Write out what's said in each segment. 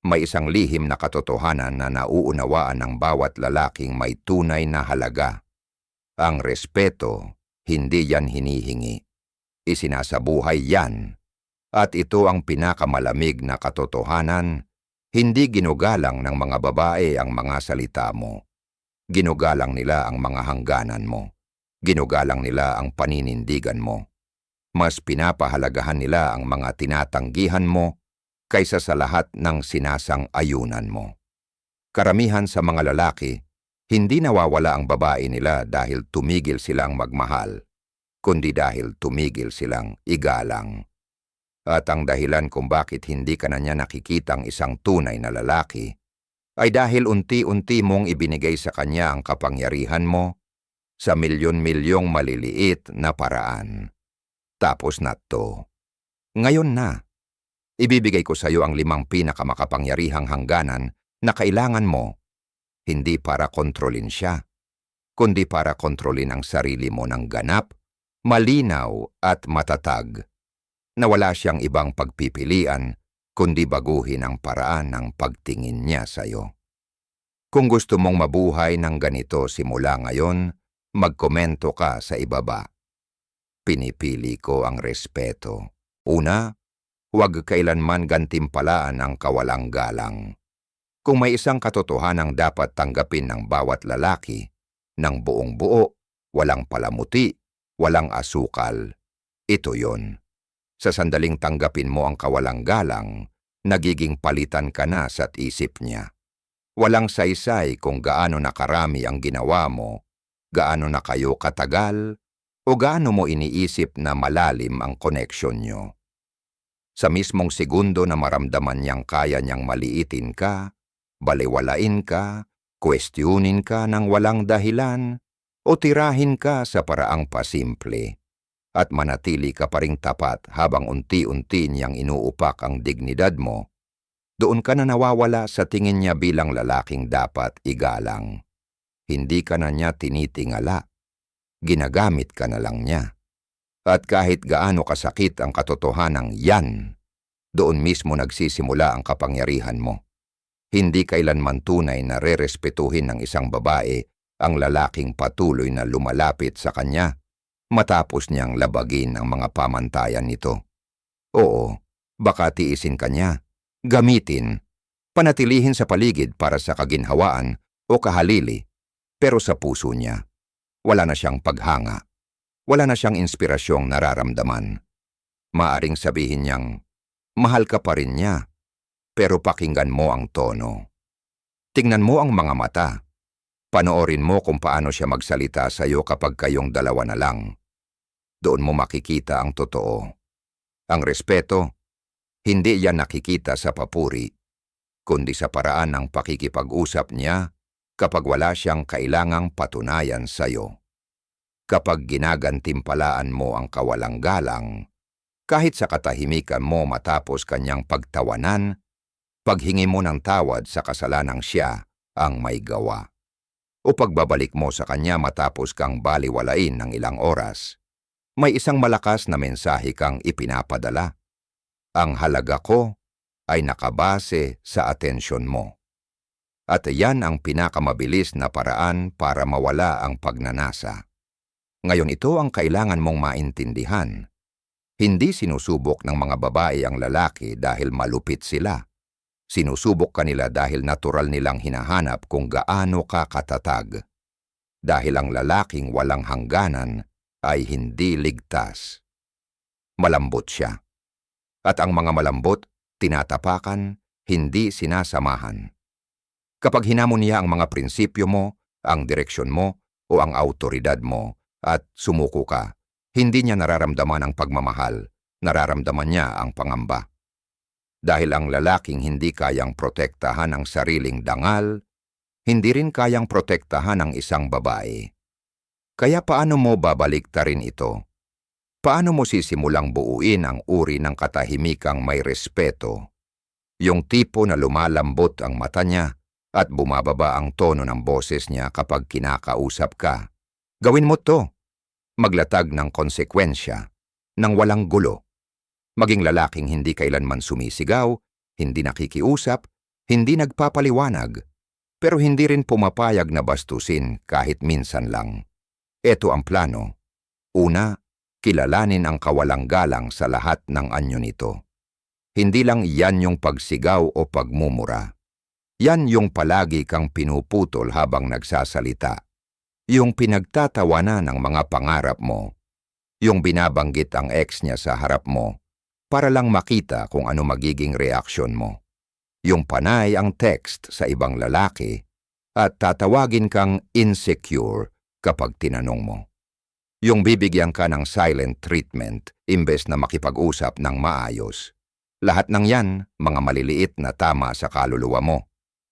May isang lihim na katotohanan na nauunawaan ng bawat lalaking may tunay na halaga. Ang respeto, hindi yan hinihingi. Isinasabuhay yan. At ito ang pinakamalamig na katotohanan, hindi ginugalang ng mga babae ang mga salita mo. Ginugalang nila ang mga hangganan mo. Ginugalang nila ang paninindigan mo. Mas pinapahalagahan nila ang mga tinatanggihan mo kaysa sa lahat ng sinasang-ayunan mo. Karamihan sa mga lalaki, hindi nawawala ang babae nila dahil tumigil silang magmahal, kundi dahil tumigil silang igalang. At ang dahilan kung bakit hindi ka na niya nakikitang isang tunay na lalaki, ay dahil unti-unti mong ibinigay sa kanya ang kapangyarihan mo sa milyon-milyong maliliit na paraan. Tapos na to. Ngayon na, ibibigay ko sa iyo ang 5 pinakamakapangyarihang hangganan na kailangan mo, hindi para kontrolin siya, kundi para kontrolin ang sarili mo ng ganap, malinaw at matatag, na wala siyang ibang pagpipilian, kundi baguhin ang paraan ng pagtingin niya sa iyo. Kung gusto mong mabuhay ng ganito simula ngayon, magkomento ka sa ibaba. Pinipili ko ang respeto. Una, huwag kailanman gantimpalaan ang kawalang galang. Kung may isang katotohanang dapat tanggapin ng bawat lalaki, ng buong buo, walang palamuti, walang asukal, ito yon. Sa sandaling tanggapin mo ang kawalang galang, nagiging palitan ka na sa isip niya. Walang saysay kung gaano nakarami ang ginawa mo, gaano na kayo katagal, o gaano mo iniisip na malalim ang koneksyon nyo. Sa mismong segundo na maramdaman niyang kaya niyang maliitin ka, baliwalain ka, kwestiyonin ka ng walang dahilan, o tirahin ka sa paraang pasimple, at manatili ka pa ring tapat habang unti-unti niyang inuupak ang dignidad mo, doon ka na nawawala sa tingin niya bilang lalaking dapat igalang. Hindi ka na niya tinitingala. Ginagamit ka na lang niya. At kahit gaano kasakit ang katotohanang yan, doon mismo nagsisimula ang kapangyarihan mo. Hindi kailanman tunay na rerespetuhin ng isang babae ang lalaking patuloy na lumalapit sa kanya matapos niyang labagin ang mga pamantayan nito. Oo, baka tiisin ka niya, gamitin, panatilihin sa paligid para sa kaginhawaan o kahalili, pero sa puso niya, wala na siyang paghanga, wala na siyang inspirasyong nararamdaman. Maaring sabihin niyang, mahal ka pa rin niya, pero pakinggan mo ang tono. Tingnan mo ang mga mata. Panoorin mo kung paano siya magsalita sa iyo kapag kayong dalawa na lang. Doon mo makikita ang totoo. Ang respeto, hindi yan nakikita sa papuri, kundi sa paraan ng pakikipag-usap niya kapag wala siyang kailangang patunayan sa iyo. Kapag ginagantimpalaan mo ang kawalang galang, kahit sa katahimikan mo matapos kanyang pagtawanan, paghingi mo ng tawad sa kasalanang siya ang may gawa, o pagbabalik mo sa kanya matapos kang baliwalain ng ilang oras, may isang malakas na mensahe kang ipinapadala. Ang halaga ko ay nakabase sa atensyon mo. At yan ang pinakamabilis na paraan para mawala ang pagnanasa. Ngayon ito ang kailangan mong maintindihan. Hindi sinusubok ng mga babae ang lalaki dahil malupit sila. Sinusubok kanila dahil natural nilang hinahanap kung gaano ka katatag. Dahil ang lalaking walang hangganan ay hindi ligtas. Malambot siya. At ang mga malambot, tinatapakan, hindi sinasamahan. Kapag hinamon niya ang mga prinsipyo mo, ang direksyon mo, o ang autoridad mo, at sumuko ka, hindi niya nararamdaman ang pagmamahal, nararamdaman niya ang pangamba. Dahil ang lalaking hindi kayang protektahan ang sariling dangal, hindi rin kayang protektahan ang isang babae. Kaya paano mo babaliktarin ito? Paano mo sisimulang buuin ang uri ng katahimikang may respeto? Yung tipo na lumalambot ang mata niya at bumababa ang tono ng boses niya kapag kinakausap ka. Gawin mo to. Maglatag ng konsekwensya, ng walang gulo. Maging lalaking hindi kailanman sumisigaw, hindi nakikiusap, hindi nagpapaliwanag, pero hindi rin pumapayag na bastusin kahit minsan lang. Ito ang plano. Una, kilalanin ang kawalang galang sa lahat ng anyo nito. Hindi lang yan yung pagsigaw o pagmumura. Yan yung palagi kang pinuputol habang nagsasalita. Yung pinagtatawanan ng mga pangarap mo. Yung binabanggit ang ex niya sa harap mo para lang makita kung ano magiging reaksyon mo. Yung panay ang text sa ibang lalaki at tatawagin kang insecure kapag tinanong mo. Yung bibigyan ka ng silent treatment imbes na makipag-usap ng maayos. Lahat ng yan, mga maliliit na tama sa kaluluwa mo.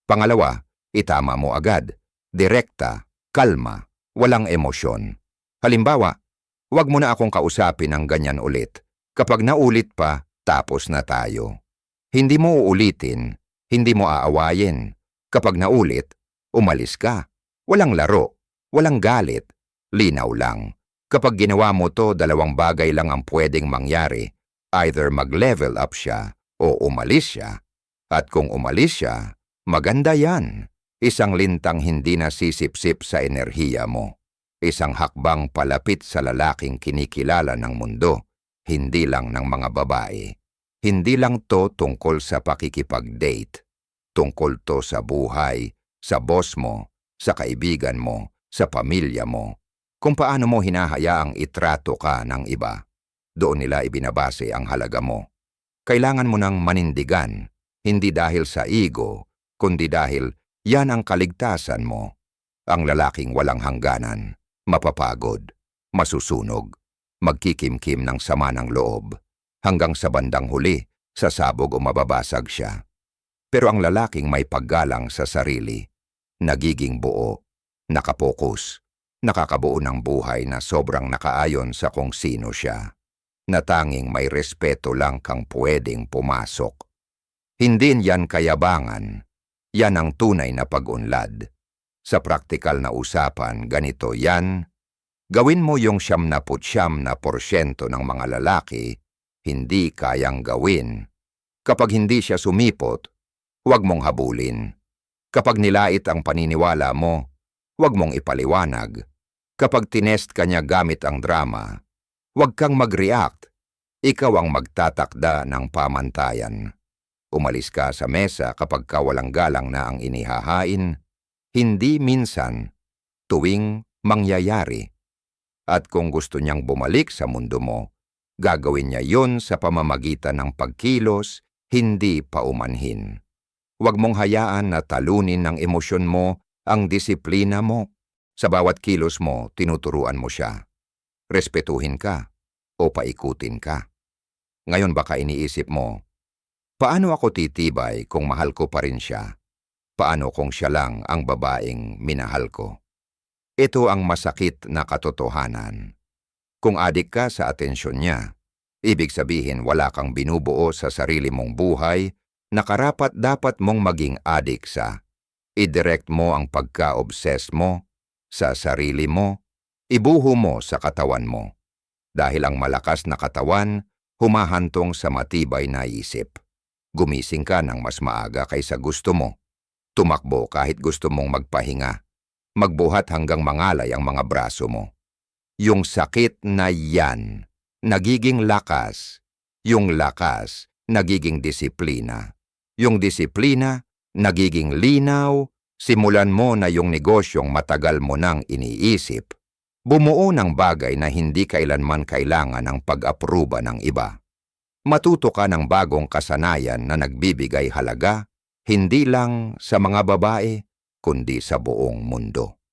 Pangalawa, itama mo agad. Direkta, kalma, walang emosyon. Halimbawa, huwag mo na akong kausapin ng ganyan ulit. Kapag naulit pa, tapos na tayo. Hindi mo uulitin, hindi mo aawayin. Kapag naulit, umalis ka. Walang laro, walang galit, linaw lang. Kapag ginawa mo to, dalawang bagay lang ang pwedeng mangyari. Either mag-level up siya o umalis siya. At kung umalis siya, maganda yan. Isang lintang hindi na sisip-sip sa enerhiya mo. Isang hakbang palapit sa lalaking kinikilala ng mundo, hindi lang ng mga babae. Hindi lang to tungkol sa pakikipag-date. Tungkol to sa buhay, sa boss mo, sa kaibigan mo, sa pamilya mo. Kung paano mo hinahayaang itrato ka ng iba. Doon nila ibinabase ang halaga mo. Kailangan mo ng manindigan, hindi dahil sa ego, kundi dahil yan ang kaligtasan mo. Ang lalaking walang hangganan, mapapagod, masusunog, magkikimkim ng sama ng loob, hanggang sa bandang huli, sasabog o mababasag siya. Pero ang lalaking may paggalang sa sarili, nagiging buo, nakapokus, nakakabuo ng buhay na sobrang nakaayon sa kung sino siya, na tanging may respeto lang kang pwedeng pumasok. Hindi yan kayabangan, yan ang tunay na pag-unlad. Sa praktikal na usapan, ganito yan, gawin mo yung 99% ng mga lalaki, hindi kayang gawin. Kapag hindi siya sumipot, huwag mong habulin. Kapag nilait ang paniniwala mo, huwag mong ipaliwanag. Kapag tinest ka niya gamit ang drama, huwag kang mag-react. Ikaw ang magtatakda ng pamantayan. Umalis ka sa mesa kapag kawalang galang na ang inihahain, hindi minsan, tuwing mangyayari. At kung gusto niyang bumalik sa mundo mo, gagawin niya yon sa pamamagitan ng pagkilos, hindi paumanhin. Huwag mong hayaan na talunin ng emosyon mo ang disiplina mo. Sa bawat kilos mo, tinuturuan mo siya. Respetuhin ka o paikutin ka. Ngayon baka iniisip mo, paano ako titibay kung mahal ko pa rin siya? Paano kung siya lang ang babaeng minahal ko? Ito ang masakit na katotohanan. Kung adik ka sa atensyon niya, ibig sabihin wala kang binubuo sa sarili mong buhay na karapat-dapat mong maging adik sa. I-direct mo ang pagka-obsess mo sa sarili mo, ibuho mo sa katawan mo. Dahil ang malakas na katawan, humahantong sa matibay na isip. Gumising ka ng mas maaga kaysa gusto mo. Tumakbo kahit gusto mong magpahinga. Magbuhat hanggang mangalay ang mga braso mo. Yung sakit na yan, nagiging lakas. Yung lakas, nagiging disiplina. Yung disiplina, nagiging linaw. Simulan mo na yung negosyong matagal mo nang iniisip. Bumuo ng bagay na hindi kailanman kailangan ng pag-apruba ng iba. Matuto ka ng bagong kasanayan na nagbibigay halaga, hindi lang sa mga babae, kundi sa buong mundo.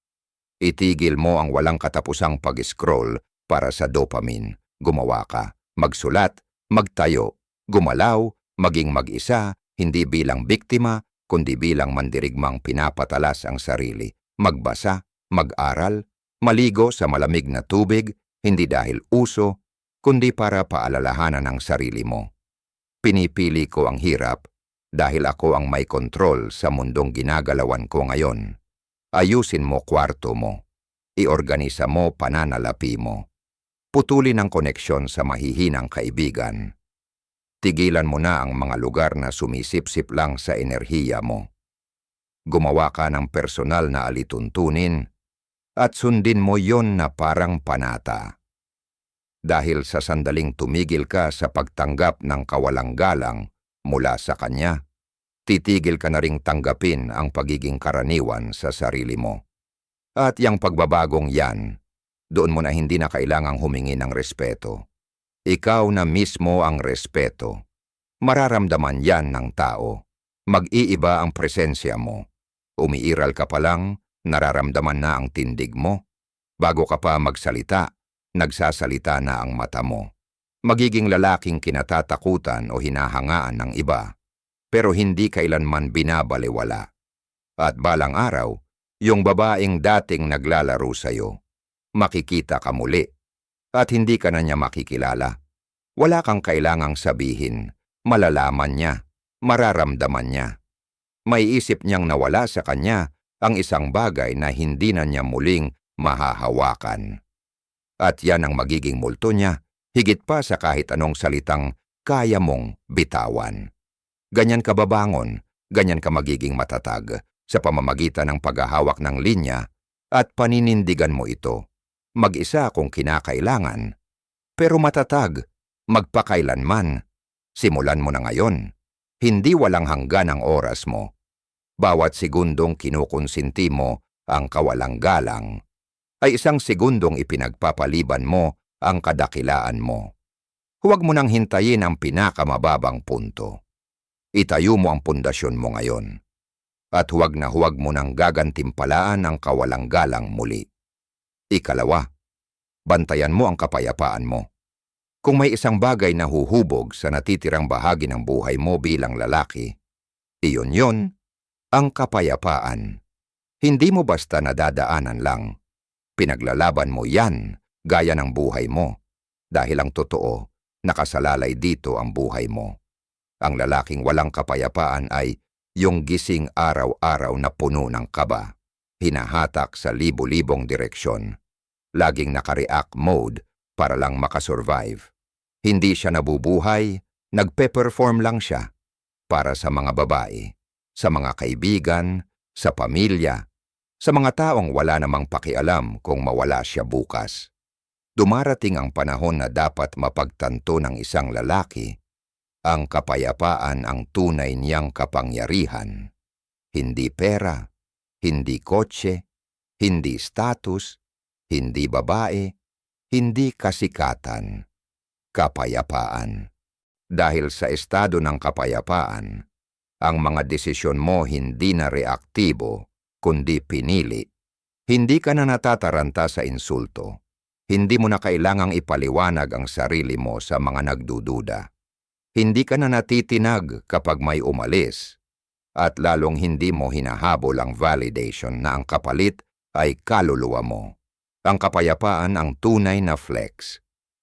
Itigil mo ang walang katapusang pag-scroll para sa dopamine. Gumawa ka, magsulat, magtayo, gumalaw, maging mag-isa, hindi bilang biktima, kundi bilang mandirigmang pinapatalas ang sarili. Magbasa, mag-aral, maligo sa malamig na tubig, hindi dahil uso, kundi para paalalahanan ang sarili mo. Pinipili ko ang hirap dahil ako ang may kontrol sa mundong ginagalawan ko ngayon. Ayusin mo kwarto mo. Iorganisa mo pananalapi mo. Putulin ang koneksyon sa mahihinang kaibigan. Tigilan mo na ang mga lugar na sumisipsip lang sa enerhiya mo. Gumawa ka ng personal na alituntunin at sundin mo yon na parang panata. Dahil sa sandaling tumigil ka sa pagtanggap ng kawalang-galang mula sa Kanya, titigil ka na ring tanggapin ang pagiging karaniwan sa sarili mo. At yang pagbabagong yan, doon mo na hindi na kailangang humingi ng respeto. Ikaw na mismo ang respeto. Mararamdaman yan ng tao. Mag-iiba ang presensya mo. Umiiral ka pa lang, nararamdaman na ang tindig mo. Bago ka pa magsalita, nagsasalita na ang mata mo. Magiging lalaking kinatatakutan o hinahangaan ng iba, pero hindi kailanman binabalewala. At balang araw, yung babaeng dating naglalaro sa'yo, makikita ka muli. At hindi ka na niya makikilala. Wala kang kailangang sabihin, malalaman niya, mararamdaman niya. May isip niyang nawala sa kanya ang isang bagay na hindi na niya muling mahahawakan. At yan ang magiging multo niya, higit pa sa kahit anong salitang kaya mong bitawan. Ganyan ka babangon, ganyan ka magiging matatag sa pamamagitan ng paghahawak ng linya at paninindigan mo ito. Mag-isa kung kinakailangan, pero matatag, magpakailanman. Simulan mo na ngayon. Hindi walang hanggan ang oras mo. Bawat segundong kinukonsinti mo ang kawalang-galang, ay isang segundong ipinagpapaliban mo ang kadakilaan mo. Huwag mo nang hintayin ang pinakamababang punto. Itayo mo ang pundasyon mo ngayon. At huwag na huwag mo nang gagantimpalaan ang kawalang-galang muli. Ikalawa, bantayan mo ang kapayapaan mo. Kung may isang bagay na huhubog sa natitirang bahagi ng buhay mo bilang lalaki, iyon yon, ang kapayapaan. Hindi mo basta nadadaanan lang. Pinaglalaban mo yan, gaya ng buhay mo. Dahil ang totoo, nakasalalay dito ang buhay mo. Ang lalaking walang kapayapaan ay yung gising araw-araw na puno ng kaba, hinahatak sa libo-libong direksyon. Laging naka-react mode para lang makasurvive. Hindi siya nabubuhay, nagpe-perform lang siya para sa mga babae, sa mga kaibigan, sa pamilya, sa mga taong wala namang pakialam kung mawala siya bukas. Dumarating ang panahon na dapat mapagtanto ng isang lalaki, ang kapayapaan ang tunay niyang kapangyarihan. Hindi pera, hindi kotse, hindi status, hindi babae, hindi kasikatan. Kapayapaan. Dahil sa estado ng kapayapaan, ang mga desisyon mo hindi na reaktibo, kundi pinili. Hindi ka na natataranta sa insulto. Hindi mo na kailangang ipaliwanag ang sarili mo sa mga nagdududa. Hindi ka na natitinag kapag may umalis. At lalong hindi mo hinahabol ang validation na ang kapalit ay kaluluwa mo. Ang kapayapaan ang tunay na flex.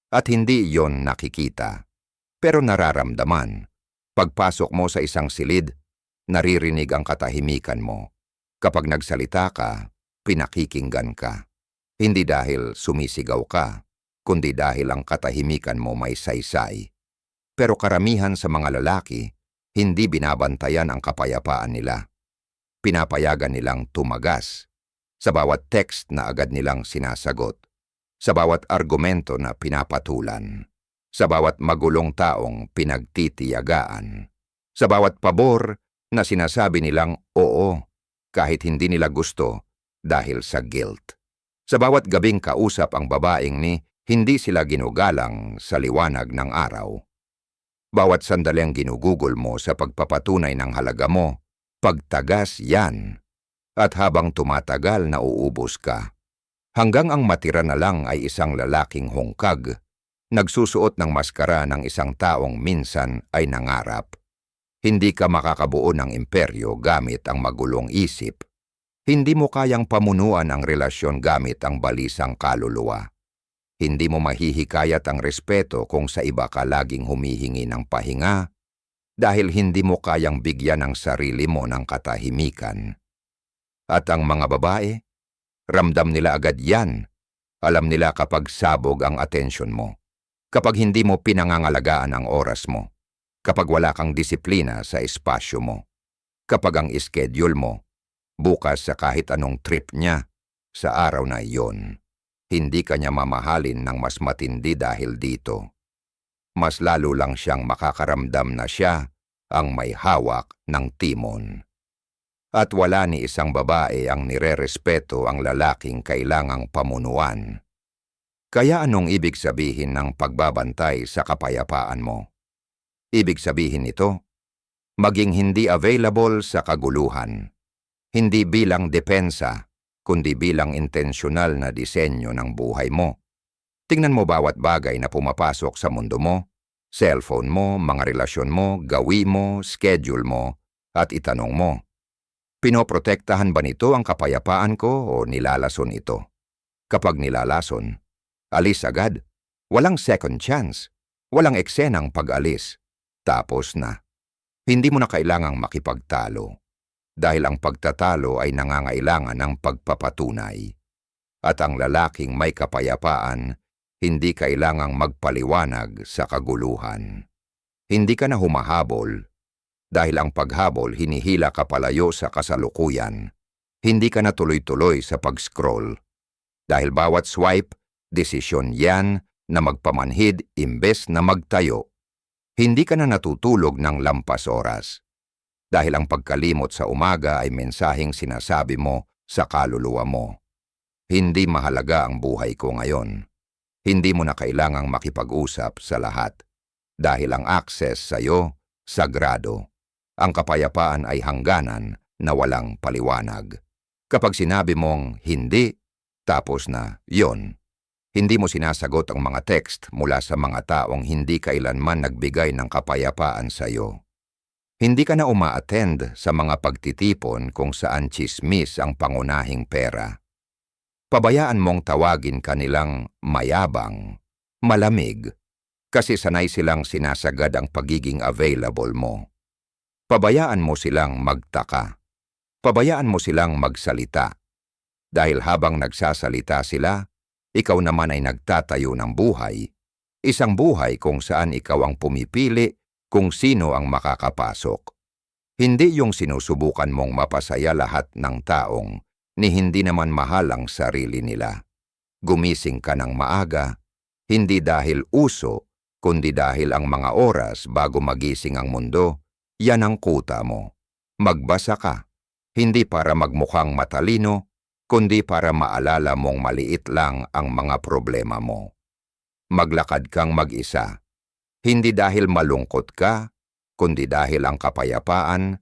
At hindi iyon nakikita, pero nararamdaman. Pagpasok mo sa isang silid, naririnig ang katahimikan mo. Kapag nagsalita ka, pinakikinggan ka. Hindi dahil sumisigaw ka, kundi dahil ang katahimikan mo may saysay. Pero karamihan sa mga lalaki, hindi binabantayan ang kapayapaan nila. Pinapayagan nilang tumagas sa bawat text na agad nilang sinasagot, sa bawat argumento na pinapatulan, sa bawat magulong taong pinagtitiyagaan, sa bawat pabor na sinasabi nilang oo kahit hindi nila gusto dahil sa guilt. Sa bawat gabing kausap ang babaeng ni hindi sila ginugalang sa liwanag ng araw. Bawat sandaling ginugugol mo sa pagpapatunay ng halaga mo, pagtagas yan. At habang tumatagal nauubos ka. Hanggang ang matira na lang ay isang lalaking hungkag, nagsusuot ng maskara ng isang taong minsan ay nangarap. Hindi ka makakabuo ng imperyo gamit ang magulong isip. Hindi mo kayang pamunuan ang relasyon gamit ang balisang kaluluwa. Hindi mo mahihikayat ang respeto kung sa iba ka laging humihingi ng pahinga dahil hindi mo kayang bigyan ang sarili mo ng katahimikan. At ang mga babae, ramdam nila agad yan. Alam nila kapag sabog ang atensyon mo, kapag hindi mo pinangangalagaan ang oras mo, Kapag wala kang disiplina sa espasyo mo. Kapag ang schedule mo, bukas sa kahit anong trip niya, sa araw na iyon, hindi ka niya mamahalin ng mas matindi dahil dito. Mas lalo lang siyang makakaramdam na siya ang may hawak ng timon. At wala ni isang babae ang nirerespeto ang lalaking kailangang pamunuan. Kaya anong ibig sabihin ng pagbabantay sa kapayapaan mo? Ibig sabihin nito, maging hindi available sa kaguluhan. Hindi bilang depensa, kundi bilang intensyonal na disenyo ng buhay mo. Tingnan mo bawat bagay na pumapasok sa mundo mo, cellphone mo, mga relasyon mo, gawi mo, schedule mo, at itanong mo, pinoprotektahan ba nito ang kapayapaan ko o nilalason ito? Kapag nilalason, alis agad. Walang second chance. Walang eksenang pag-alis. Tapos na. Hindi mo na kailangang makipagtalo. Dahil ang pagtatalo ay nangangailangan ng pagpapatunay. At ang lalaking may kapayapaan, hindi kailangang magpaliwanag sa kaguluhan. Hindi ka na humahabol. Dahil ang paghabol hinihila ka palayo sa kasalukuyan. Hindi ka na tuloy-tuloy sa pag-scroll. Dahil bawat swipe, desisyon yan na magpamanhid imbes na magtayo. Hindi ka na natutulog ng lampas oras. Dahil ang pagkalimot sa umaga ay mensaheng sinasabi mo sa kaluluwa mo. Hindi mahalaga ang buhay ko ngayon. Hindi mo na kailangang makipag-usap sa lahat. Dahil ang access sa'yo, sagrado. Ang kapayapaan ay hangganan na walang paliwanag. Kapag sinabi mong hindi, tapos na, yon. Hindi mo sinasagot ang mga text mula sa mga taong hindi kailanman nagbigay ng kapayapaan sa iyo. Hindi ka na uma-attend sa mga pagtitipon kung saan tsismis ang pangunahing pera. Pabayaan mong tawagin kanilang mayabang, malamig, kasi sanay silang sinasagad ang pagiging available mo. Pabayaan mo silang magtaka. Pabayaan mo silang magsalita. Dahil habang nagsasalita sila, ikaw naman ay nagtatayo ng buhay, isang buhay kung saan ikaw ang pumipili kung sino ang makakapasok. Hindi yung sinusubukan mong mapasaya lahat ng taong ni hindi naman mahal ang sarili nila. Gumising ka ng maaga, hindi dahil uso, kundi dahil ang mga oras bago magising ang mundo, yan ang kuta mo. Magbasa ka, hindi para magmukhang matalino, kundi para maalala mong maliit lang ang mga problema mo. Maglakad kang mag-isa, hindi dahil malungkot ka, kundi dahil ang kapayapaan,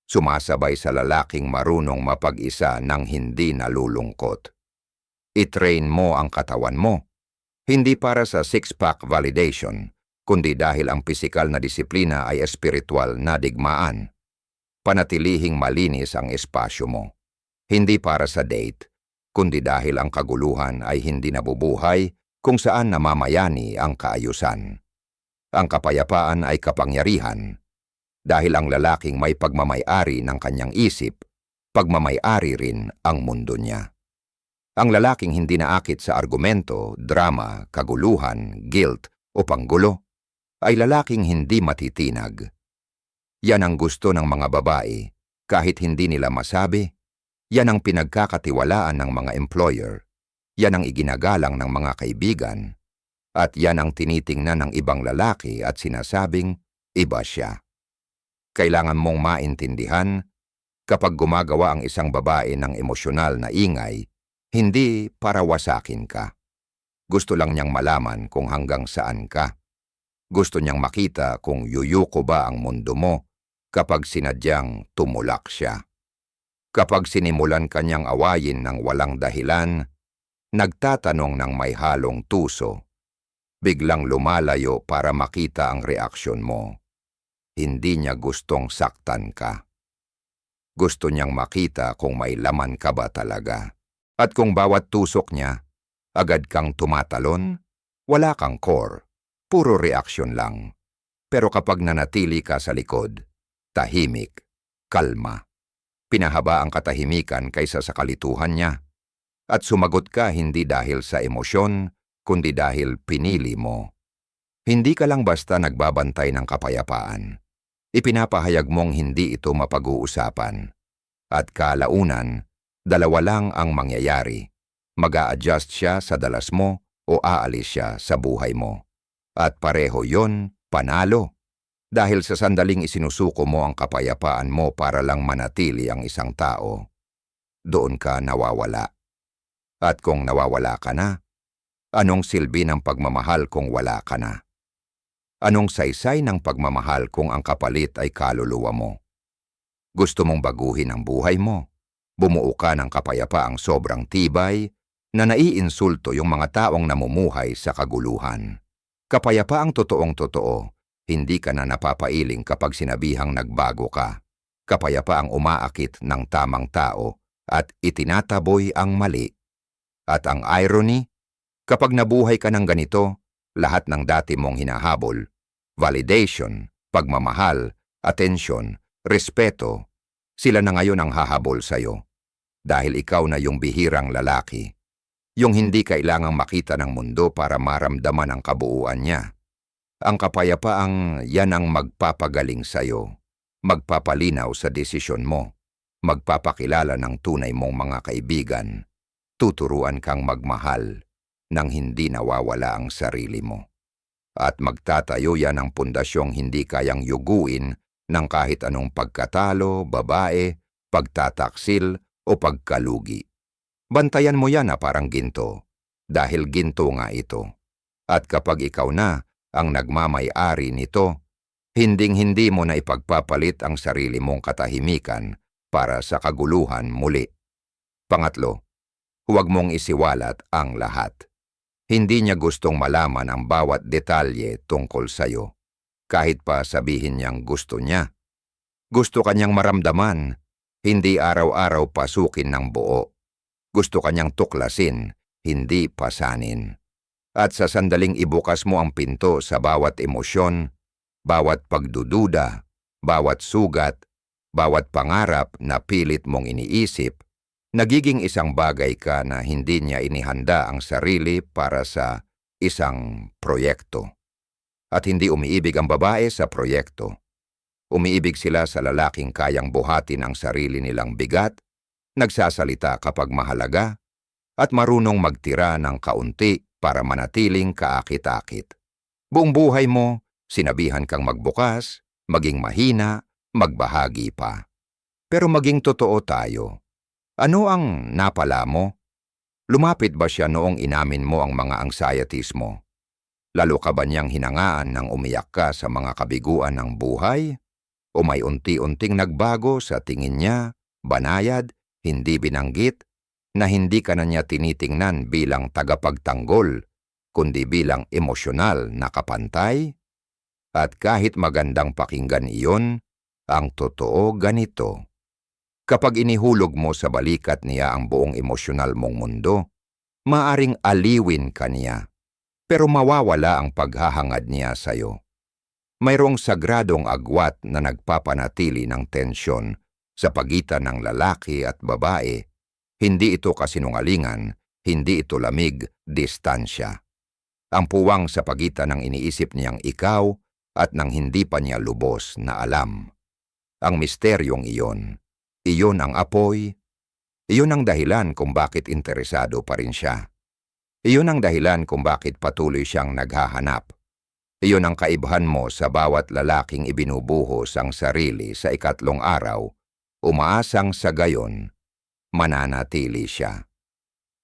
sumasabay sa lalaking marunong mapag-isa ng hindi nalulungkot. I-train mo ang katawan mo, hindi para sa six-pack validation, kundi dahil ang pisikal na disiplina ay espiritual na digmaan. Panatilihing malinis ang espasyo mo. Hindi para sa date, kundi dahil ang kaguluhan ay hindi nabubuhay kung saan namamayani ang kaayusan. Ang kapayapaan ay kapangyarihan, dahil ang lalaking may pagmamay-ari ng kanyang isip, pagmamay-ari rin ang mundo niya. Ang lalaking hindi naakit sa argumento, drama, kaguluhan, guilt o panggulo, ay lalaking hindi matitinag. Yan ang gusto ng mga babae, kahit hindi nila masabi. Yan ang pinagkakatiwalaan ng mga employer, yan ang iginagalang ng mga kaibigan, at yan ang tinitingnan ng ibang lalaki at sinasabing iba siya. Kailangan mong maintindihan, kapag gumagawa ang isang babae ng emosyonal na ingay, hindi para wasakin ka. Gusto lang niyang malaman kung hanggang saan ka. Gusto niyang makita kung yuyuko ba ang mundo mo kapag sinadyang tumulak siya. Kapag sinimulan kanyang awayin ng walang dahilan, nagtatanong ng may halong tuso, biglang lumalayo para makita ang reaksyon mo. Hindi niya gustong saktan ka. Gusto niyang makita kung may laman ka ba talaga. At kung bawat tusok niya, agad kang tumatalon, wala kang core, puro reaksyon lang. Pero kapag nanatili ka sa likod, tahimik, kalma. Pinahaba ang katahimikan kaysa sa kalituhan niya. At sumagot ka hindi dahil sa emosyon, kundi dahil pinili mo. Hindi ka lang basta nagbabantay ng kapayapaan. Ipinapahayag mong hindi ito mapag-uusapan. At kalaunan, dalawa lang ang mangyayari. Mag-a-adjust siya sa dalas mo o aalis siya sa buhay mo. At pareho yon panalo. Dahil sa sandaling isinusuko mo ang kapayapaan mo para lang manatili ang isang tao, doon ka nawawala. At kung nawawala ka na, anong silbi ng pagmamahal kung wala ka na? Anong saysay ng pagmamahal kung ang kapalit ay kaluluwa mo? Gusto mong baguhin ang buhay mo? Bumuo ka ng kapayapaang sobrang tibay na naiinsulto yung mga taong namumuhay sa kaguluhan. Kapayapaang totoong totoo, hindi ka na napapailing kapag sinabihang nagbago ka. Kapayapaang umaakit ng tamang tao at itinataboy ang mali. At ang irony, kapag nabuhay ka ng ganito, lahat ng dati mong hinahabol, validation, pagmamahal, atensyon, respeto, sila na ngayon ang hahabol sa'yo. Dahil ikaw na yung bihirang lalaki. Yung hindi kailangang makita ng mundo para maramdaman ang kabuuan niya. Ang kapayapaang yan ang magpapagaling sa'yo, magpapalinaw sa desisyon mo, magpapakilala ng tunay mong mga kaibigan, tuturuan kang magmahal nang hindi nawawala ang sarili mo. At magtatayo yan ng pundasyong hindi kayang yuguin ng kahit anong pagkatalo, babae, pagtataksil o pagkalugi. Bantayan mo yan na parang ginto, dahil ginto nga ito. At kapag ikaw na ang nagmamay-ari nito, hinding-hindi mo na ipagpapalit ang sarili mong katahimikan para sa kaguluhan muli. Pangatlo, huwag mong isiwalat ang lahat. Hindi niya gustong malaman ang bawat detalye tungkol sa'yo, kahit pa sabihin niyang gusto niya. Gusto kanyang maramdaman, hindi araw-araw pasukin ng buo. Gusto kanyang tuklasin, hindi pasanin. At sa sandaling ibukas mo ang pinto sa bawat emosyon, bawat pagdududa, bawat sugat, bawat pangarap na pilit mong iniisip, nagiging isang bagay ka na hindi niya inihanda ang sarili para sa isang proyekto. At hindi umiibig ang babae sa proyekto. Umiibig sila sa lalaking kayang buhatin ang sarili nilang bigat, nagsasalita kapag mahalaga, at marunong magtira ng kaunti para manatiling kaakit-akit. Buong buhay mo, sinabihan kang magbukas, maging mahina, magbahagi pa. Pero maging totoo tayo. Ano ang napala mo? Lumapit ba siya noong inamin mo ang mga anxieties mo? Lalo ka ba niyang hinangaan nang umiyak ka sa mga kabiguan ng buhay? O may unti-unting nagbago sa tingin niya, banayad, hindi binanggit, na hindi ka na niya tinitingnan bilang tagapagtanggol, kundi bilang emosyonal na kapantay? At kahit magandang pakinggan iyon, ang totoo ganito. Kapag inihulog mo sa balikat niya ang buong emosyonal mong mundo, maaring aliwin ka niya, pero mawawala ang paghahangad niya sa'yo. Mayroong sagradong agwat na nagpapanatili ng tensyon sa pagitan ng lalaki at babae. Hindi ito kasinungalingan, hindi ito lamig, distansya. Ang puwang sa pagitan ng iniisip niyang ikaw at ng hindi pa niya lubos na alam. Ang misteryong iyon ang apoy, iyon ang dahilan kung bakit interesado pa rin siya. Iyon ang dahilan kung bakit patuloy siyang naghahanap. Iyon ang kaibahan mo sa bawat lalaking ibinubuhos ang sarili sa ikatlong araw, umaasang sa gayon, mananatili siya.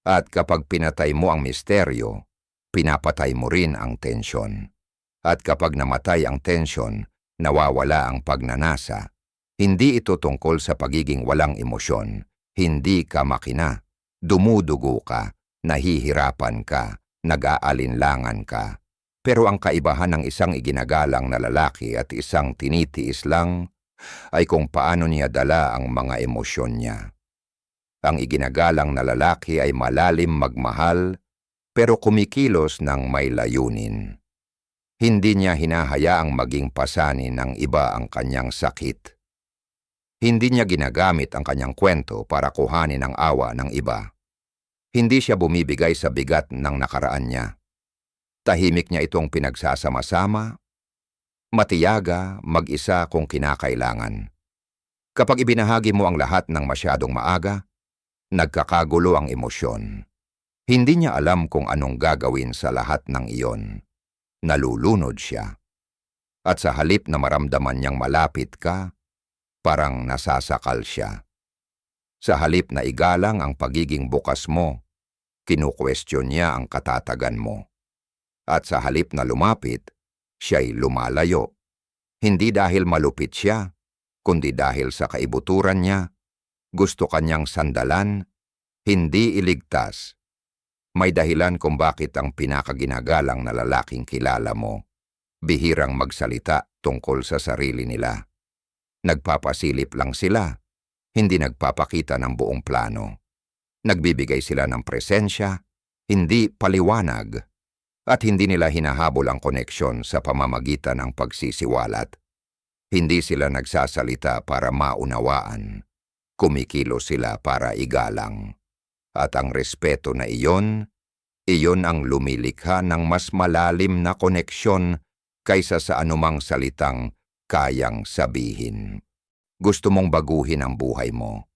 At kapag pinatay mo ang misteryo, pinapatay mo rin ang tensyon. At kapag namatay ang tensyon, nawawala ang pagnanasa. Hindi ito tungkol sa pagiging walang emosyon. Hindi ka makina. Dumudugo ka, nahihirapan ka, nag-aalinlangan ka. Pero ang kaibahan ng isang iginagalang na lalaki at isang tinitiis lang ay kung paano niya dala ang mga emosyon niya. Ang iginagalang na lalaki ay malalim magmahal pero kumikilos ng may layunin. Hindi niya hinahayaang maging pasanin ng iba ang kanyang sakit. Hindi niya ginagamit ang kanyang kwento para kuhanin ang awa ng iba. Hindi siya bumibigay sa bigat ng nakaraan niya. Tahimik niya itong pinagsasama-sama, matiyaga, mag-isa kung kinakailangan. Kapag ibinahagi mo ang lahat ng masyadong maaga, nagkakagulo ang emosyon. Hindi niya alam kung anong gagawin sa lahat ng iyon. Nalulunod siya. At sa halip na maramdaman niyang malapit ka, parang nasasakal siya. Sa halip na igalang ang pagiging bukas mo, kinukwestiyon niya ang katatagan mo. At sa halip na lumapit, siya'y lumalayo. Hindi dahil malupit siya, kundi dahil sa kaibuturan niya. Gusto kanyang sandalan, hindi iligtas. May dahilan kung bakit ang pinakaginagalang na lalaking kilala mo bihirang magsalita tungkol sa sarili nila. Nagpapasilip lang sila, hindi nagpapakita ng buong plano. Nagbibigay sila ng presensya, hindi paliwanag, at hindi nila hinahabol ang koneksyon sa pamamagitan ng pagsisiwalat. Hindi sila nagsasalita para maunawaan, kumikilos sila para igalang. At ang respeto na iyon ang lumilikha ng mas malalim na koneksyon kaysa sa anumang salitang kayang sabihin. Gusto mong baguhin ang buhay mo.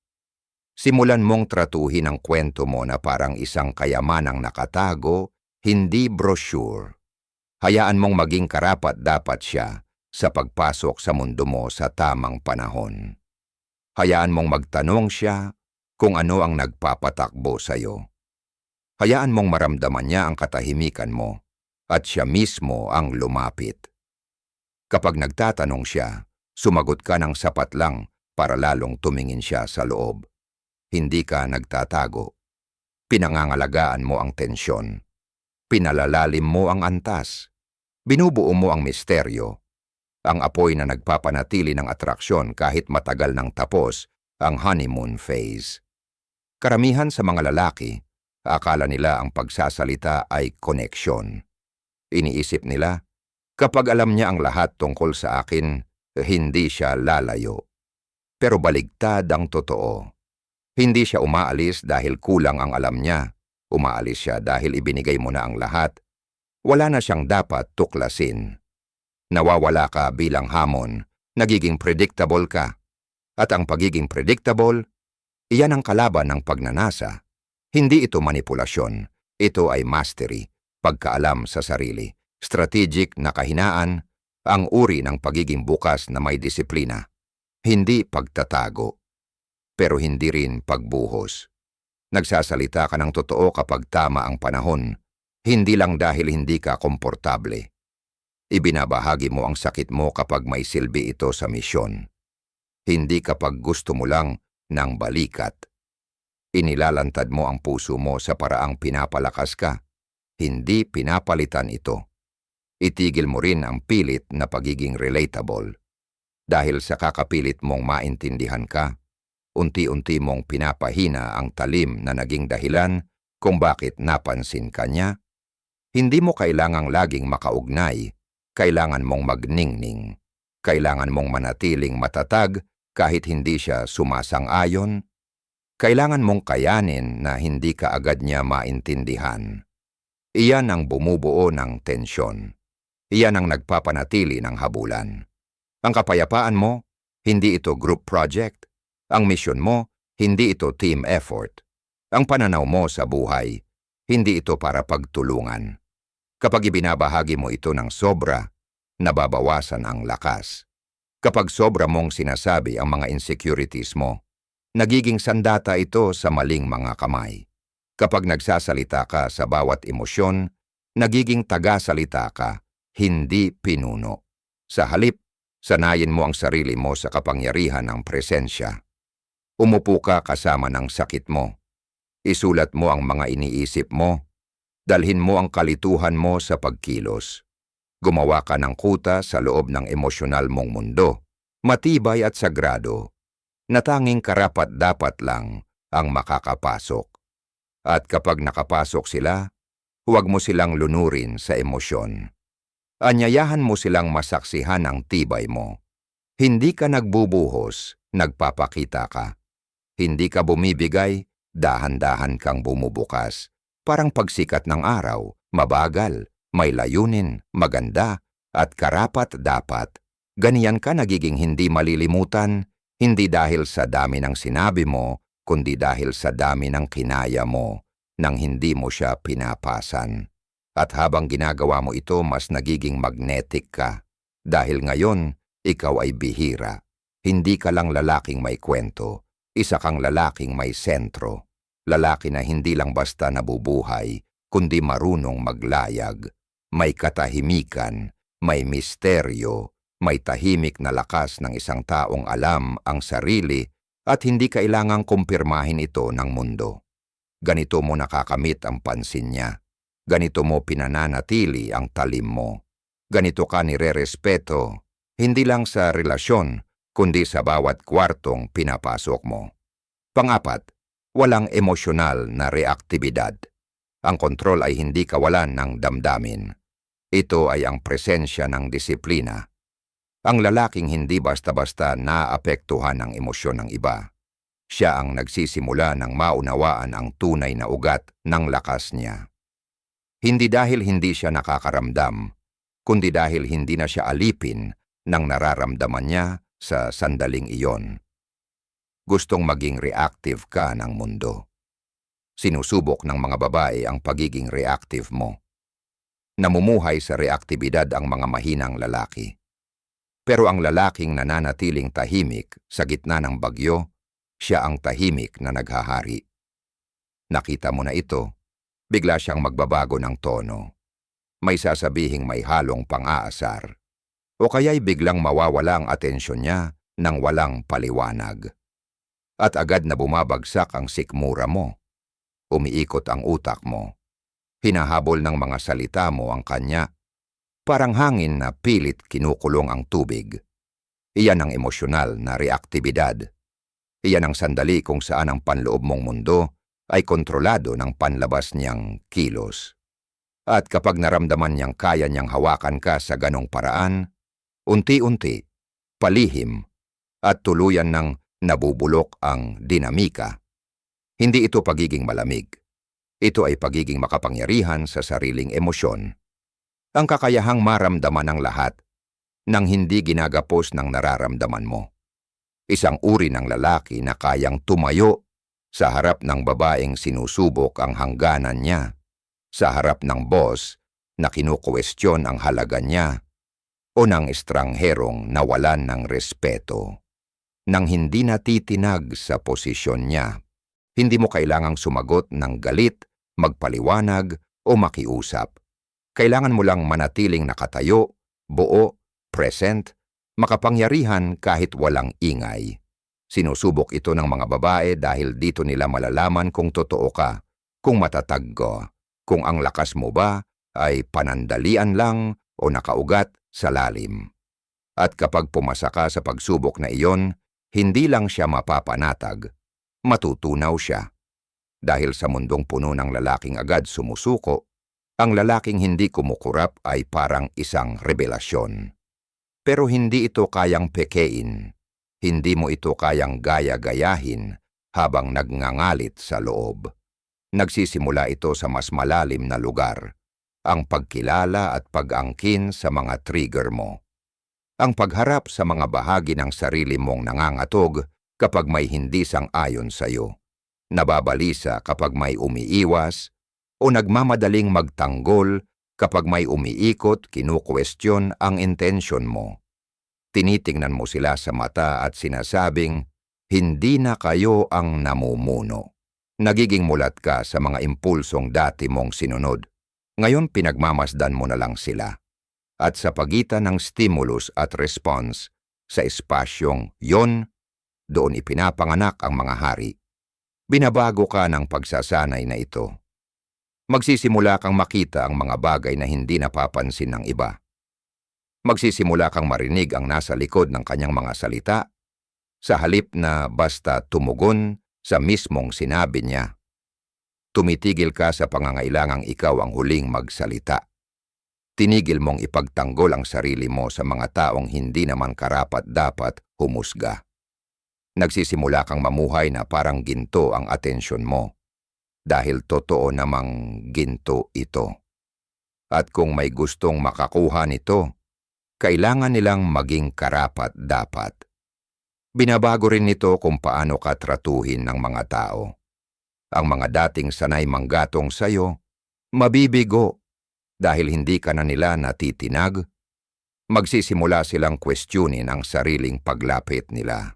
Simulan mong tratuhin ang kwento mo na parang isang kayamanang nakatago, hindi brochure. Hayaan mong maging karapat-dapat siya sa pagpasok sa mundo mo sa tamang panahon. Hayaan mong magtanong siya kung ano ang nagpapatakbo sa iyo. Hayaan mong maramdaman niya ang katahimikan mo at siya mismo ang lumapit. Kapag nagtatanong siya, sumagot ka ng sapat lang para lalong tumingin siya sa loob. Hindi ka nagtatago. Pinangangalagaan mo ang tensyon. Pinalalalim mo ang antas. Binubuo mo ang misteryo. Ang apoy na nagpapanatili ng atraksyon kahit matagal nang tapos ang honeymoon phase. Karamihan sa mga lalaki, akala nila ang pagsasalita ay koneksyon. Iniisip nila, kapag alam niya ang lahat tungkol sa akin, hindi siya lalayo. Pero baligtad ang totoo. Hindi siya umaalis dahil kulang ang alam niya. Umaalis siya dahil ibinigay mo na ang lahat. Wala na siyang dapat tuklasin. Nawawala ka bilang hamon, nagiging predictable ka. At ang pagiging predictable, iyan ang kalaban ng pagnanasa. Hindi ito manipulasyon, ito ay mastery, pagkaalam sa sarili, strategic na kahinaan, ang uri ng pagiging bukas na may disiplina. Hindi pagtatago, pero hindi rin pagbuhos. Nagsasalita ka ng totoo kapag tama ang panahon, hindi lang dahil hindi ka komportable. Ibinabahagi mo ang sakit mo kapag may silbi ito sa misyon. Hindi kapag gusto mo lang ng balikat. Inilalantad mo ang puso mo sa paraang pinapalakas ka, hindi pinapalitan ito. Itigil mo rin ang pilit na pagiging relatable. Dahil sa kakapilit mong maintindihan ka, unti-unti mong pinapahina ang talim na naging dahilan kung bakit napansin ka niya. Hindi mo kailangang laging makaugnay, kailangan mong magningning. Kailangan mong manatiling matatag kahit hindi siya sumasang-ayon. Kailangan mong kayanin na hindi ka agad niya maintindihan. Iyan ang bumubuo ng tensyon. Iyan ang nagpapanatili ng habulan. Ang kapayapaan mo, hindi ito group project. Ang misyon mo, hindi ito team effort. Ang pananaw mo sa buhay, hindi ito para pagtulungan. Kapag ibinabahagi mo ito ng sobra, nababawasan ang lakas. Kapag sobra mong sinasabi ang mga insecurities mo, nagiging sandata ito sa maling mga kamay. Kapag nagsasalita ka sa bawat emosyon, nagiging tagasalita ka, hindi pinuno. Sa halip, sanayin mo ang sarili mo sa kapangyarihan ng presensya. Umupo ka kasama ng sakit mo. Isulat mo ang mga iniisip mo. Dalhin mo ang kalituhan mo sa pagkilos. Gumawa ka ng kuta sa loob ng emosyonal mong mundo, matibay at sagrado, na tanging karapat-dapat lang ang makakapasok. At kapag nakapasok sila, huwag mo silang lunurin sa emosyon. Anyayahan mo silang masaksihan ang tibay mo. Hindi ka nagbubuhos, nagpapakita ka. Hindi ka bumibigay, dahan-dahan kang bumubukas. Parang pagsikat ng araw, mabagal, may layunin, maganda, at karapat-dapat. Ganiyan ka nagiging hindi malilimutan, hindi dahil sa dami ng sinabi mo, kundi dahil sa dami ng kinaya mo, nang hindi mo siya pinapasan. At habang ginagawa mo ito, mas nagiging magnetic ka. Dahil ngayon, ikaw ay bihira. Hindi ka lang lalaking may kwento, isa kang lalaking may sentro. Lalaki na hindi lang basta nabubuhay, kundi marunong maglayag. May katahimikan, may misteryo, may tahimik na lakas ng isang taong alam ang sarili at hindi kailangang kumpirmahin ito ng mundo. Ganito mo nakakamit ang pansin niya. Ganito mo pinananatili ang talim mo. Ganito ka nirerespeto, hindi lang sa relasyon, kundi sa bawat kwartong pinapasok mo. Pang-apat, walang emosyonal na reaktibidad. Ang kontrol ay hindi kawalan ng damdamin. Ito ay ang presensya ng disiplina. Ang lalaking hindi basta-basta naapektuhan ng emosyon ng iba. Siya ang nagsisimula ng maunawaan ang tunay na ugat ng lakas niya. Hindi dahil hindi siya nakakaramdam, kundi dahil hindi na siya alipin ng nararamdaman niya sa sandaling iyon. Gustong maging reactive ka ng mundo. Sinusubok ng mga babae ang pagiging reactive mo. Namumuhay sa reaktibidad ang mga mahinang lalaki. Pero ang lalaking nananatiling tahimik sa gitna ng bagyo, siya ang tahimik na naghahari. Nakita mo na ito, bigla siyang magbabago ng tono. May sasabihing may halong pang-aasar. O kaya'y biglang mawawala ang atensyon niya nang walang paliwanag. At agad na bumabagsak ang sikmura mo. Umiikot ang utak mo. Hinahabol ng mga salita mo ang kanya. Parang hangin na pilit kinukulong ang tubig. Iyan ang emosyonal na reaktibidad. Iyan ang sandali kung saan ang panloob mong mundo ay kontrolado ng panlabas niyang kilos. At kapag naramdaman niyang kaya niyang hawakan ka sa ganong paraan, unti-unti, palihim, at tuluyan ng nabubulok ang dinamika. Hindi ito pagiging malamig. Ito ay pagiging makapangyarihan sa sariling emosyon. Ang kakayahang maramdaman ng lahat nang hindi ginagapos ng nararamdaman mo. Isang uri ng lalaki na kayang tumayo sa harap ng babaeng sinusubok ang hangganan niya, sa harap ng boss na kinukwestiyon ang halaga niya, o ng estrangherong nawalan ng respeto. Nang hindi natitinag sa posisyon niya, hindi mo kailangang sumagot ng galit, magpaliwanag o makiusap. Kailangan mo lang manatiling nakatayo, buo, present, makapangyarihan kahit walang ingay. Sinusubok ito ng mga babae dahil dito nila malalaman kung totoo ka, kung matatag ka, kung ang lakas mo ba ay panandalian lang o nakaugat sa lalim. At kapag pumasa ka sa pagsubok na iyon, hindi lang siya mapapanatag, matutunaw siya. Dahil sa mundong puno ng lalaking agad sumusuko, ang lalaking hindi kumukurap ay parang isang revelasyon. Pero hindi ito kayang pekein, hindi mo ito kayang gaya-gayahin habang nagngangalit sa loob. Nagsisimula ito sa mas malalim na lugar, ang pagkilala at pag-angkin sa mga trigger mo. Ang pagharap sa mga bahagi ng sarili mong nangangatog kapag may hindi sang-ayon sa'yo. Nababalisa kapag may umiiwas, o nagmamadaling magtanggol kapag may umiikot, kinukwestiyon ang intensyon mo. Tinitingnan mo sila sa mata at sinasabing, hindi na kayo ang namumuno. Nagiging mulat ka sa mga impulsong dati mong sinunod. Ngayon pinagmamasdan mo na lang sila. At sa pagitan ng stimulus at response, sa espasyong yon, doon ipinapanganak ang mga hari. Binabago ka ng pagsasanay na ito. Magsisimula kang makita ang mga bagay na hindi napapansin ng iba. Magsisimula kang marinig ang nasa likod ng kanyang mga salita, sa halip na basta tumugon sa mismong sinabi niya. Tumitigil ka sa pangangailangang ikaw ang huling magsalita. Tinigil mong ipagtanggol ang sarili mo sa mga taong hindi naman karapat-dapat humusga. Nagsisimula kang mamuhay na parang ginto ang atensyon mo. Dahil totoo namang ginto ito. At kung may gustong makakuha nito, kailangan nilang maging karapat-dapat. Binabago rin nito kung paano ka tratuhin ng mga tao. Ang mga dating sanay manggatong sayo, mabibigo dahil hindi ka na nila natitinag. Magsisimula silang questionin ang sariling paglapit nila.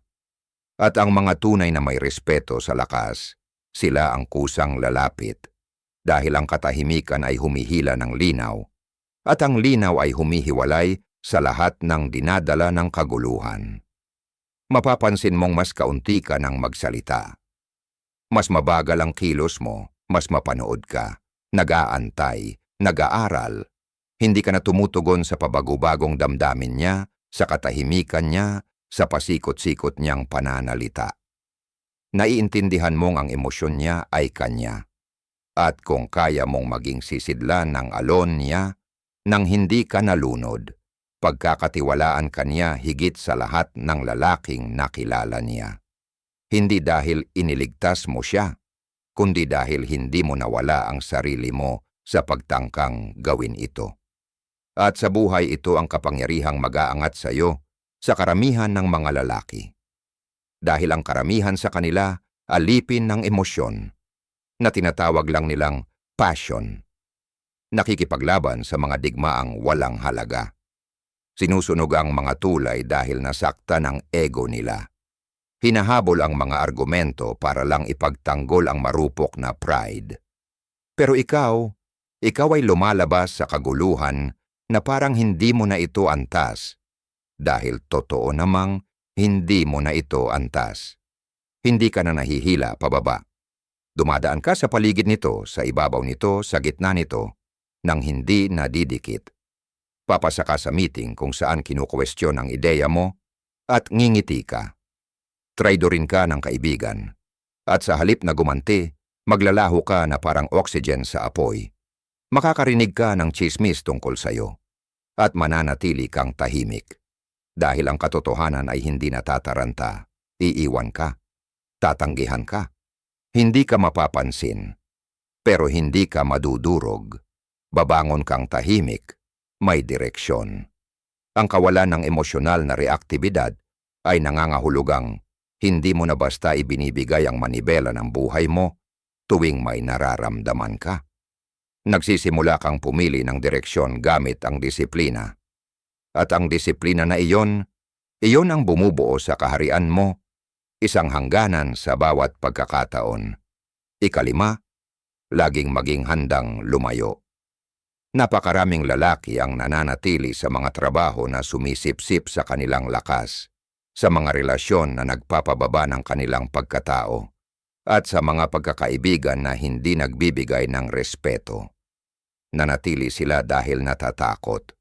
At ang mga tunay na may respeto sa lakas, sila ang kusang lalapit dahil ang katahimikan ay humihila ng linaw at ang linaw ay humihiwalay sa lahat ng dinadala ng kaguluhan. Mapapansin mong mas kaunti ka ng magsalita. Mas mabagal ang kilos mo, mas mapanood ka, nag-aantay, nag-aaral. Hindi ka na tumutugon sa pabago-bagong damdamin niya, sa katahimikan niya, sa pasikot-sikot niyang pananalita. Naiintindihan mong ang emosyon niya ay kanya. At kung kaya mong maging sisidlan ng alon niya, nang hindi ka nalunod, pagkakatiwalaan ka niya higit sa lahat ng lalaking nakilala niya. Hindi dahil iniligtas mo siya, kundi dahil hindi mo nawala ang sarili mo sa pagtangkang gawin ito. At sa buhay ito ang kapangyarihang mag-aangat sa iyo sa karamihan ng mga lalaki. Dahil ang karamihan sa kanila alipin ng emosyon na tinatawag lang nilang passion. Nakikipaglaban sa mga digmaang walang halaga. Sinusunog ang mga tulay dahil nasakta ng ego nila. Hinahabol ang mga argumento para lang ipagtanggol ang marupok na pride. Pero ikaw ay lumalabas sa kaguluhan na parang hindi mo na ito antas. Dahil totoo namang hindi mo na ito antas. Hindi ka na nahihila pababa. Dumadaan ka sa paligid nito, sa ibabaw nito, sa gitna nito, nang hindi nadidikit. Papasa ka sa meeting kung saan kinukwestiyon ang ideya mo at ngingiti ka. Traidorin ka ng kaibigan. At sa halip na gumanti, maglalaho ka na parang oxygen sa apoy. Makakarinig ka ng chismis tungkol sayo. At mananatili kang tahimik. Dahil ang katotohanan ay hindi natataranta, iiwan ka, tatanggihan ka. Hindi ka mapapansin, pero hindi ka madudurog. Babangon kang tahimik, may direksyon. Ang kawalan ng emosyonal na reaktibidad ay nangangahulugang hindi mo na basta ibinibigay ang manibela ng buhay mo tuwing may nararamdaman ka. Nagsisimula kang pumili ng direksyon gamit ang disiplina. At ang disiplina na iyon ang bumubuo sa kaharian mo, isang hangganan sa bawat pagkakataon. 5, laging maging handang lumayo. Napakaraming lalaki ang nananatili sa mga trabaho na sumisipsip sa kanilang lakas, sa mga relasyon na nagpapababa ng kanilang pagkatao, at sa mga pagkakaibigan na hindi nagbibigay ng respeto. Nanatili sila dahil natatakot.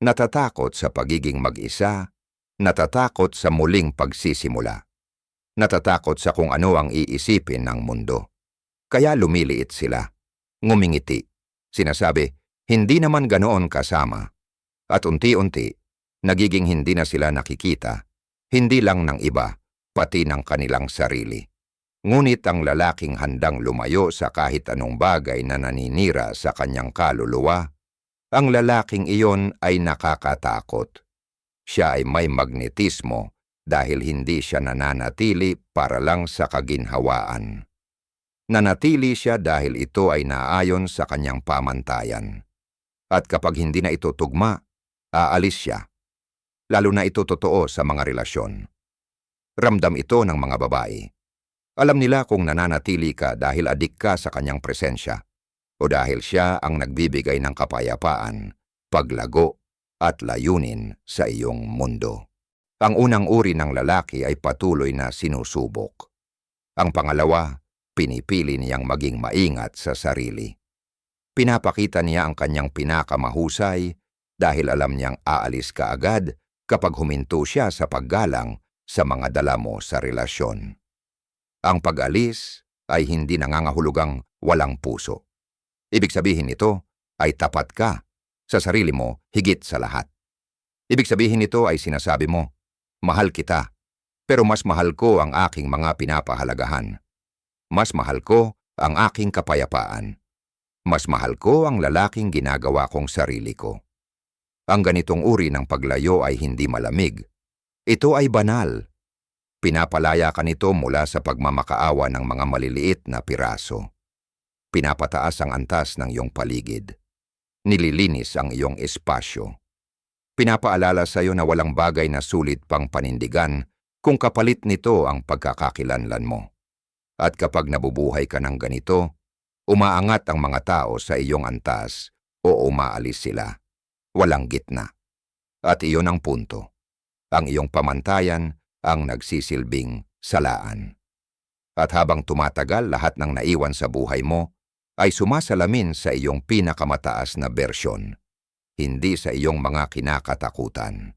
Natatakot sa pagiging mag-isa, natatakot sa muling pagsisimula. Natatakot sa kung ano ang iisipin ng mundo. Kaya lumiliit sila, ngumingiti, sinasabi, hindi naman ganoon kasama. At unti-unti, nagiging hindi na sila nakikita, hindi lang ng iba, pati ng kanilang sarili. Ngunit ang lalaking handang lumayo sa kahit anong bagay na naninira sa kanyang kaluluwa, ang lalaking iyon ay nakakatakot. Siya ay may magnetismo dahil hindi siya nananatili para lang sa kaginhawaan. Nanatili siya dahil ito ay naayon sa kanyang pamantayan. At kapag hindi na ito tugma, aalis siya. Lalo na ito totoo sa mga relasyon. Ramdam ito ng mga babae. Alam nila kung nananatili ka dahil adik ka sa kanyang presensya o dahil siya ang nagbibigay ng kapayapaan, paglago at layunin sa iyong mundo. Ang unang uri ng lalaki ay patuloy na sinusubok. Ang pangalawa, pinipili niyang maging maingat sa sarili. Pinapakita niya ang kanyang pinakamahusay dahil alam niyang aalis ka agad kapag huminto siya sa paggalang sa mga dala mo sa relasyon. Ang pag-alis ay hindi nangangahulugang walang puso. Ibig sabihin nito ay tapat ka sa sarili mo higit sa lahat. Ibig sabihin nito ay sinasabi mo, mahal kita, pero mas mahal ko ang aking mga pinapahalagahan. Mas mahal ko ang aking kapayapaan. Mas mahal ko ang lalaking ginagawa kong sarili ko. Ang ganitong uri ng paglayo ay hindi malamig. Ito ay banal. Pinapalaya ka nito mula sa pagmamakaawa ng mga maliliit na piraso. Pinapataas ang antas ng iyong paligid. Nililinis ang iyong espasyo. Pinapaalala sa iyo na walang bagay na sulit pang panindigan kung kapalit nito ang pagkakakilanlan mo. At kapag nabubuhay ka ng ganito, umaangat ang mga tao sa iyong antas o umaalis sila. Walang gitna. At iyon ang punto. Ang iyong pamantayan ang nagsisilbing salaan. At habang tumatagal, lahat ng naiwan sa buhay mo ay sumasalamin sa iyong pinakamataas na bersyon, hindi sa iyong mga kinakatakutan.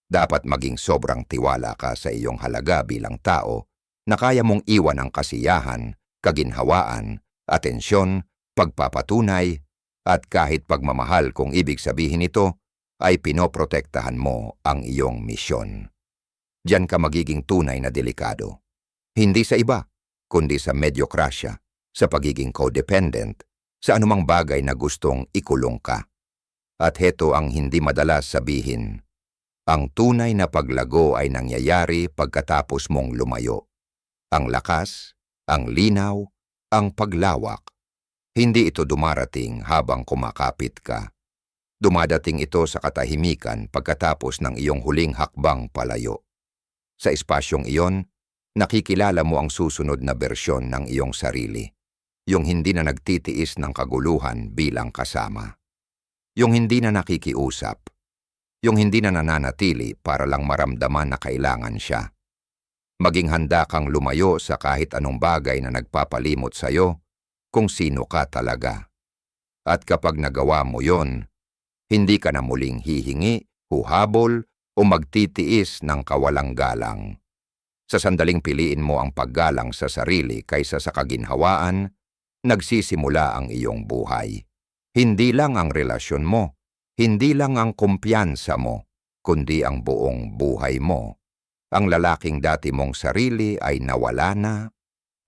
Dapat maging sobrang tiwala ka sa iyong halaga bilang tao na kaya mong iwan ang kasiyahan, kaginhawaan, atensyon, pagpapatunay, at kahit pagmamahal kung ibig sabihin nito ay pinoprotektahan mo ang iyong misyon. Diyan ka magiging tunay na delikado. Hindi sa iba, kundi sa medyokrasya, sa pagiging codependent, sa anumang bagay na gustong ikulong ka. At heto ang hindi madalas sabihin. Ang tunay na paglago ay nangyayari pagkatapos mong lumayo. Ang lakas, ang linaw, ang paglawak. Hindi ito dumarating habang kumakapit ka. Dumadating ito sa katahimikan pagkatapos ng iyong huling hakbang palayo. Sa espasyong iyon, nakikilala mo ang susunod na bersyon ng iyong sarili. Yung hindi na nagtitiis ng kaguluhan bilang kasama. Yung hindi na nakikiusap. Yung hindi na nananatili para lang maramdaman na kailangan siya. Maging handa kang lumayo sa kahit anong bagay na nagpapalimot sa'yo kung sino ka talaga. At kapag nagawa mo yon, hindi ka na muling hihingi, huhabol, o magtitiis ng kawalang galang. Sa sandaling piliin mo ang paggalang sa sarili kaysa sa kaginhawaan, nagsisimula ang iyong buhay. Hindi lang ang relasyon mo, hindi lang ang kumpiyansa mo, kundi ang buong buhay mo. Ang lalaking dati mong sarili ay nawala na,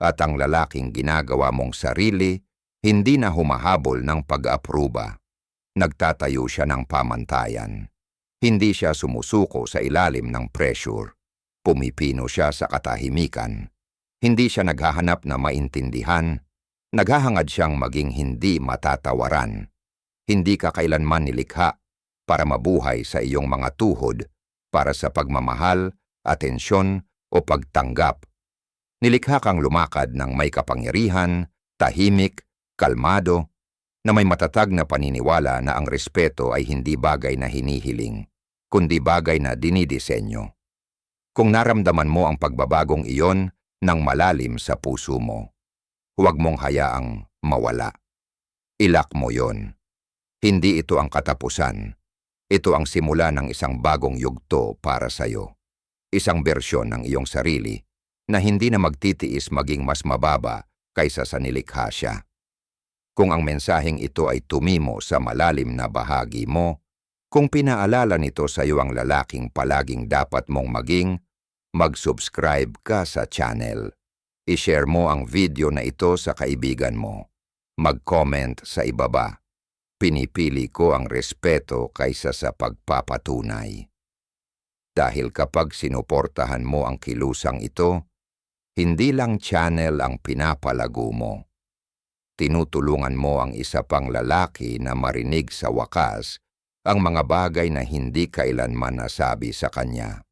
at ang lalaking ginagawa mong sarili hindi na humahabol ng pag-apruba. Nagtatayo siya ng pamantayan. Hindi siya sumusuko sa ilalim ng pressure. Pumipino siya sa katahimikan. Hindi siya naghahanap na maintindihan. Naghahangad siyang maging hindi matatawaran. Hindi ka kailanman nilikha para mabuhay sa iyong mga tuhod, para sa pagmamahal, atensyon o pagtanggap. Nilikha kang lumakad ng may kapangyarihan, tahimik, kalmado, na may matatag na paniniwala na ang respeto ay hindi bagay na hinihiling, kundi bagay na dinidisenyo. Kung naramdaman mo ang pagbabagong iyon ng malalim sa puso mo, huwag mong hayaang mawala. Ilak mo yon. Hindi ito ang katapusan. Ito ang simula ng isang bagong yugto para sa'yo. Isang bersyon ng iyong sarili na hindi na magtitiis maging mas mababa kaysa sa nilikha siya. Kung ang mensaheng ito ay tumimo sa malalim na bahagi mo, kung pinaalala nito sa iyo ang lalaking palaging dapat mong maging, mag-subscribe ka sa channel. I-share mo ang video na ito sa kaibigan mo. Mag-comment sa ibaba. Pinipili ko ang respeto kaysa sa pagpapatunay. Dahil kapag sinuportahan mo ang kilusang ito, hindi lang channel ang pinapalago mo. Tinutulungan mo ang isa pang lalaki na marinig sa wakas ang mga bagay na hindi kailanman nasabi sa kanya.